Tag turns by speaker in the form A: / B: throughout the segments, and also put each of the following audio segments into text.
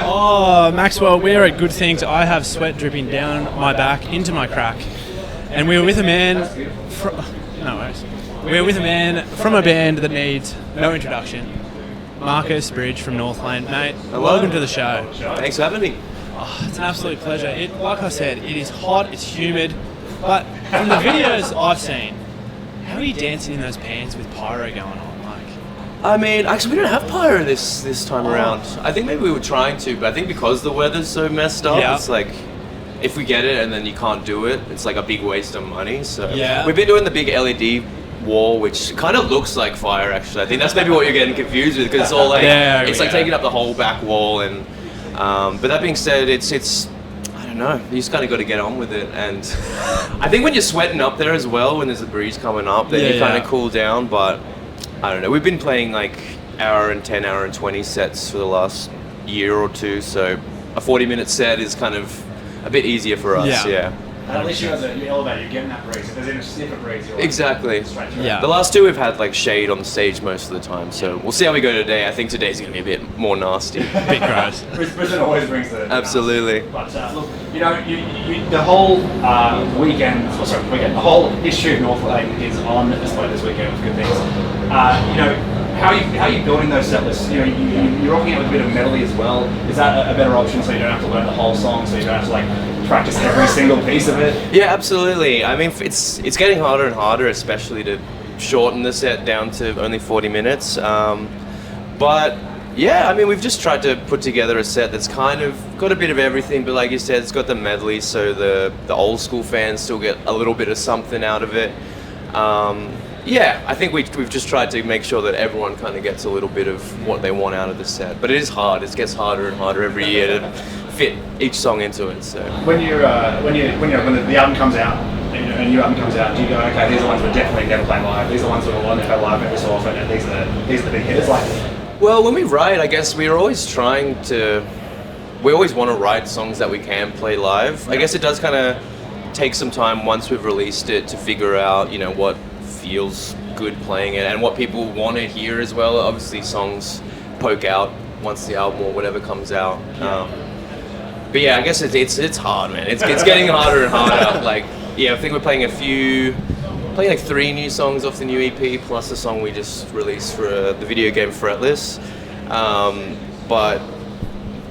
A: Oh, Maxwell, we're at Good Things. I have sweat dripping down my back into my crack, and we were with a man. We're with a man from a band that needs no introduction. Marcus Bridge from Northlane, mate.
B: Hello.
A: Welcome to the show.
B: Thanks for having me.
A: Oh, it's an absolute pleasure. Like I said, it is hot, it's humid, but from the videos I've seen, how are you dancing in those pants with pyro going on?
B: I mean, actually, we don't have pyro this time around. I think maybe we were trying to, but I think because the weather's so messed up, it's like, if we get it and then you can't do it, it's like a big waste of money. So we've been doing the big LED wall, which kind of looks like fire, actually. I think that's maybe what you're getting confused with, because it's all like, it's like taking up the whole back wall. And but that being said, it's I don't know, you just kind of got to get on with it. And I think when you're sweating up there as well, when there's a breeze coming up, then you kind of cool down. But I don't know, we've been playing like hour and 10, hour and 20 sets for the last year or two, so a 40-minute set is kind of a bit easier for us,
C: And at least you guys you elevate, you're getting that breeze. If there's even a sniff of breeze, you're like,
B: exactly.
C: straight through.
B: The last two we've had like shade on the stage most of the time, so we'll see how we go today. I think today's going to be a bit more nasty.
A: A bit gross.
C: Brisbane always brings the
B: Absolutely.
C: But look, you know, the whole the whole history of Northlane is on display this weekend with Good Things. You know, how are you building those set lists? You know, you're rocking out with a bit of medley as well. Is that a better option so you don't have to learn the whole song, so you don't have to like practice every single piece of it?
B: Yeah, absolutely. I mean, it's getting harder and harder, especially to shorten the set down to only 40 minutes. But yeah, I mean, we've just tried to put together a set that's kind of got a bit of everything, but like you said, it's got the medley, so the old school fans still get a little bit of something out of it. Yeah, I think we've just tried to make sure that everyone kind of gets a little bit of what they want out of the set. But it is hard. It gets harder and harder every year to fit each song into it. So
C: when the album comes out, and a new album comes out, do you go, okay, these are the ones we're definitely never play live. These are the ones that we'll only play live every so often, and these are the big hitters. Like,
B: well, when we write, I guess we always want to write songs that we can play live. I guess it does kind of take some time once we've released it to figure out, you know, what feels good playing it and what people want to hear as well. Obviously, songs poke out once the album or whatever comes out. But yeah, I guess it's hard, man. It's getting harder and harder. Like, yeah, I think we're playing like 3 new songs off the new EP plus a song we just released for the video game Fretless. But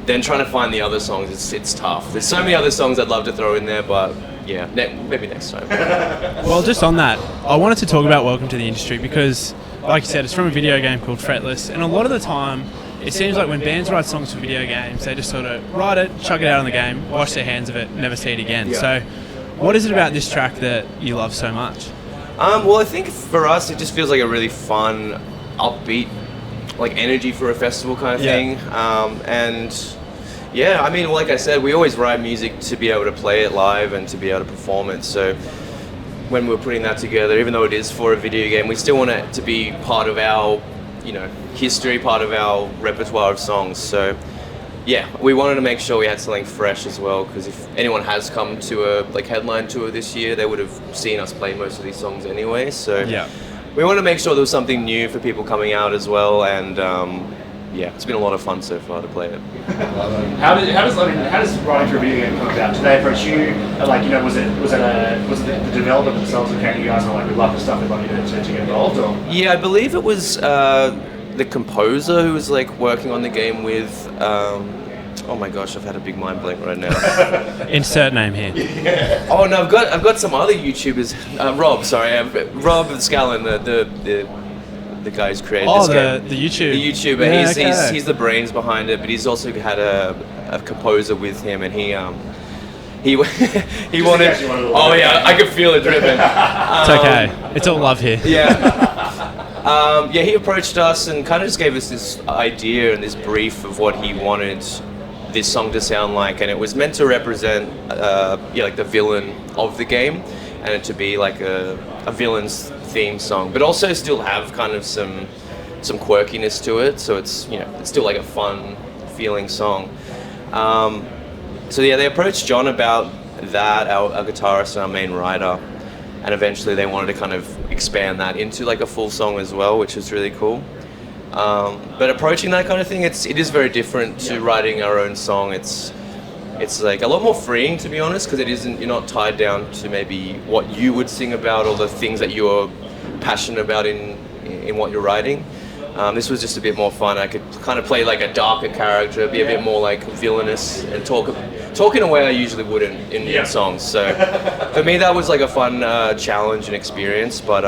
B: then trying to find the other songs, it's tough. There's so many other songs I'd love to throw in there, but yeah, maybe next time.
A: Well, just on that, I wanted to talk about Welcome to the Industry because, like you said, it's from a video game called Fretless, and a lot of the time, it seems like when bands write songs for video games, they just sort of write it, chuck it out on the game, wash their hands of it, never see it again. So, what is it about this track that you love so much?
B: Well, I think for us, it just feels like a really fun, upbeat, like energy for a festival kind of thing, and. Yeah, I mean, like I said, we always write music to be able to play it live and to be able to perform it. So when we're putting that together, even though it is for a video game, we still want it to be part of our, you know, history, part of our repertoire of songs. So yeah, we wanted to make sure we had something fresh as well, because if anyone has come to a headline tour this year, they would have seen us play most of these songs anyway. So we want to make sure there was something new for people coming out as well, and yeah, it's been a lot of fun so far to play it.
C: How does writing for a video game come about? Did they approach you? Like, you know, was it the developer themselves that came to you guys and were like, we love this stuff, we'd love you to get involved? Or?
B: Yeah, I believe it was the composer who was like working on the game with. Oh my gosh, I've had a big mind blank right now.
A: Insert name here.
B: Oh no, I've got some other YouTubers. Rob Scallon, the guy who's created this game.
A: The YouTuber.
B: Yeah, he's the brains behind it, but he's also had a composer with him, and he wanted. Oh yeah, I could feel it dripping.
A: It's okay. It's all love here.
B: Yeah. He approached us and kind of just gave us this idea and this brief of what he wanted this song to sound like, and it was meant to represent, like the villain of the game, and it to be like a villain's theme song, but also still have kind of some quirkiness to it. So it's it's still like a fun feeling song. So yeah, they approached John about that, our guitarist and our main writer, and eventually they wanted to kind of expand that into like a full song as well, which is really cool. But approaching that kind of thing, it is very different to writing our own song. It's like a lot more freeing, to be honest, because you're not tied down to maybe what you would sing about or the things that you're passionate about in what you're writing. This was just a bit more fun. I could kind of play like a darker character, be a bit more like villainous, and talk in a way I usually wouldn't in songs. So for me, that was like a fun challenge and experience. But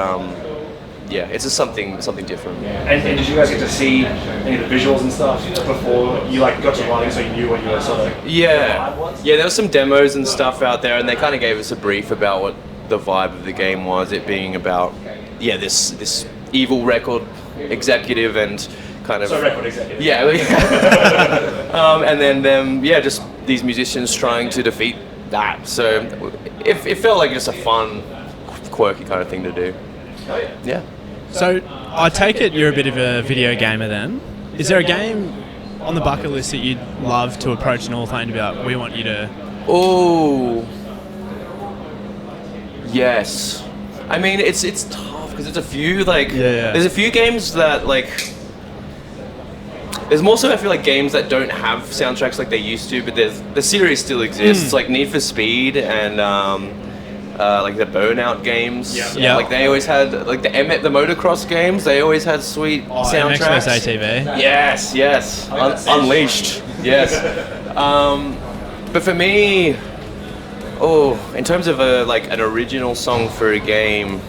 B: yeah, it's just something different.
C: And did you guys get to see any of the visuals and stuff before you like got to writing, so you knew what you were sort of?
B: Yeah, there was some demos and stuff out there, and they kind of gave us a brief about what the vibe of the game was. It being about this evil record executive and kind of
C: record executive.
B: Yeah, and then them just these musicians trying to defeat that. So it felt like just a fun, quirky kind of thing to do.
C: Oh yeah.
B: Yeah.
A: So I take it you're a bit of a video gamer then. Is there a game on the bucket list that you'd love to approach Northlane to be like, we want you to...
B: Oh, yes. I mean, it's tough because it's a few there's a few games that like. There's more so I feel like games that don't have soundtracks like they used to, but the series still exists. Like Need for Speed and like the Burnout games.
A: Yeah.
B: Like they always had like the motocross games. They always had sweet soundtracks.
A: MX vs ATV.
B: Yes. Unleashed. Yes. But for me, in terms of an original song for a game,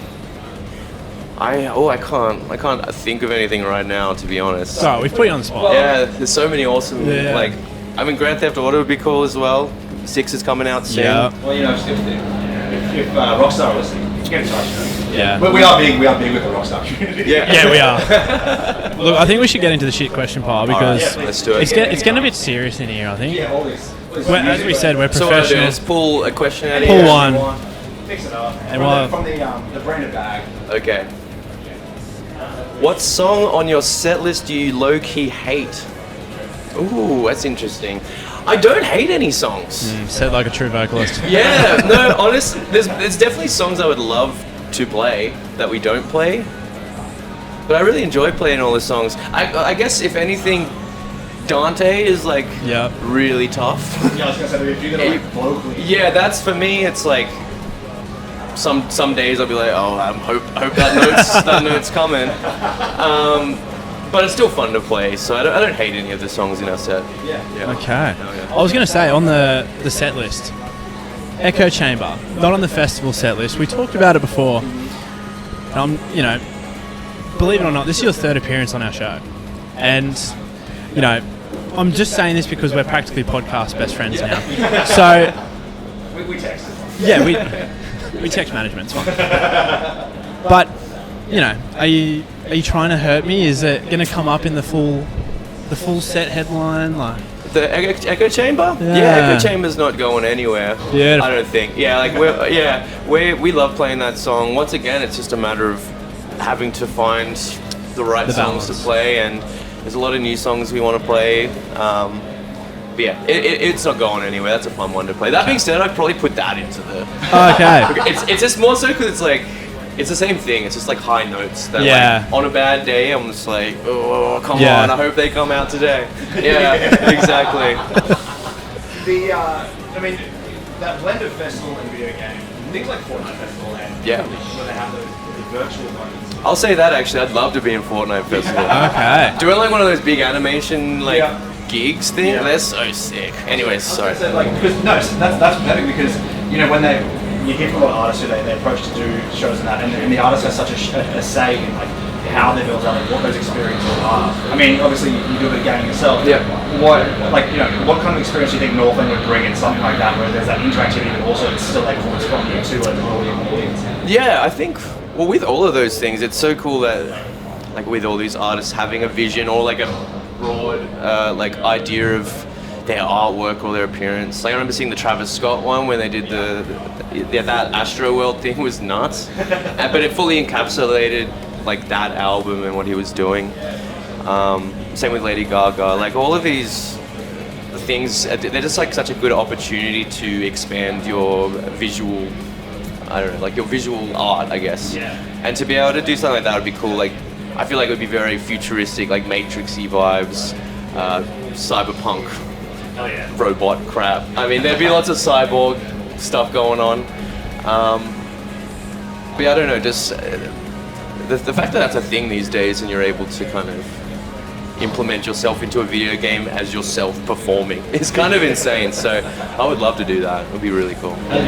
B: I can't think of anything right now, to be honest.
A: Sorry, we've put you on the spot.
B: Yeah, there's so many awesome Grand Theft Auto would be cool as well. 6 is coming out soon.
A: Yeah.
C: Well, you know, if Rockstar are listening, get in touch.
A: Yeah.
C: But we are big with the Rockstar community.
B: Yeah,
A: we are. Look, I think we should get into the shit question pile because
B: let's do it.
A: it's getting a bit serious in here, I think.
C: Yeah, all this.
A: As we said, we're
B: So what I'll do
A: professionals.
B: is pull a question out of
A: Pull
B: here.
A: one.
C: Fix it up.
A: And
C: From the branded bag.
B: Okay. What song on your set list do you low-key hate? Ooh, that's interesting. I don't hate any songs.
A: Said like a true vocalist.
B: Yeah, no, honestly, there's definitely songs I would love to play that we don't play. But I really enjoy playing all the songs. I guess if anything, Dante is like really tough.
C: Yeah, I was gonna say, if you're gonna like vocally.
B: Yeah, that's for me. It's like some days I'll be like, I hope that note's coming. But it's still fun to play, so I don't hate any of the songs in our set. Yeah.
A: Okay. I was going to say, on the set list, Echo Chamber, not on the festival set list. We talked about it before. Believe it or not, this is your third appearance on our show. And, I'm just saying this because we're practically podcast best friends now. So...
C: We text.
A: Yeah, we text management, it's fine. But, are you trying to hurt me? Is it going to come up in the full set headline? Like
B: the Echo Chamber?
A: Yeah.
B: Echo Chamber's not going anywhere.
A: Yeah.
B: I don't think. Yeah, like we love playing that song. Once again, it's just a matter of having to find the right songs to play, and there's a lot of new songs we want to play. But yeah, it's not going anywhere. That's a fun one to play. That being said, I'd probably put that into the...
A: Okay.
B: It's just more so because it's like... It's the same thing. It's just like high notes. That like, on a bad day, I'm just like, oh, come on. I hope they come out today. Yeah, exactly.
C: That blend of festival and video game, things like Fortnite Festival and where they have the virtual moments.
B: I'll say that actually. I'd love to be in Fortnite Festival.
A: Okay.
B: Doing like one of those big animation gigs thing. They're so sick. Anyways, sorry.
C: That's pathetic because when you hear from a lot of artists who they approach to do shows and that, and the artist has such a say in like how they build out and what those experiences are. I mean, obviously you do a bit of gaming yourself.
B: Yeah.
C: What kind of experience do you think Northlane would bring in something like that, where there's that interactivity, but also it's still like influence from you to an audience?
B: Yeah, I think with all of those things, it's so cool that like with all these artists having a vision or like a broad idea of their artwork or their appearance. Like I remember seeing the Travis Scott one when they did that Astro World thing was nuts, but it fully encapsulated like that album and what he was doing. Same with Lady Gaga. Like all of these things, they're just like such a good opportunity to expand your visual I don't know, like your visual art, I guess.
C: Yeah.
B: And to be able to do something like that would be cool. Like, I feel like it would be very futuristic, like Matrix-y vibes, cyberpunk,
C: Oh yeah.
B: robot crap. I mean, there'd be lots of cyborg stuff going on. But yeah, I don't know, just the fact that that's a thing these days and you're able to kind of implement yourself into a video game as yourself performing is kind of insane. So I would love to do that. It would be really cool.
C: I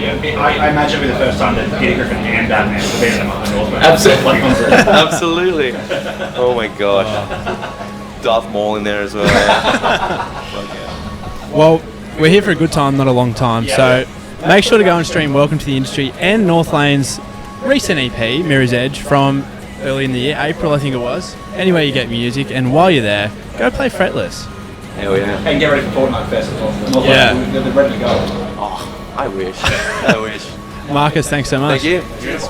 C: imagine it'll be the first time that Peter Griffin and Batman have been in the Northman.
B: Absolutely. Oh my gosh. Darth Maul in there as well.
A: Well, we're here for a good time, not a long time. So make sure to go and stream Welcome to the Industry and Northlane's recent EP, Mirror's Edge, from early in the year, April I think it was. Anywhere you get music, and while you're there, go play Fretless.
B: Hell yeah.
C: And get ready for Fortnite Festival. They're ready to go.
B: Oh, I wish. I wish.
A: Marcus, thanks so much.
B: Thank you.
C: Cheers.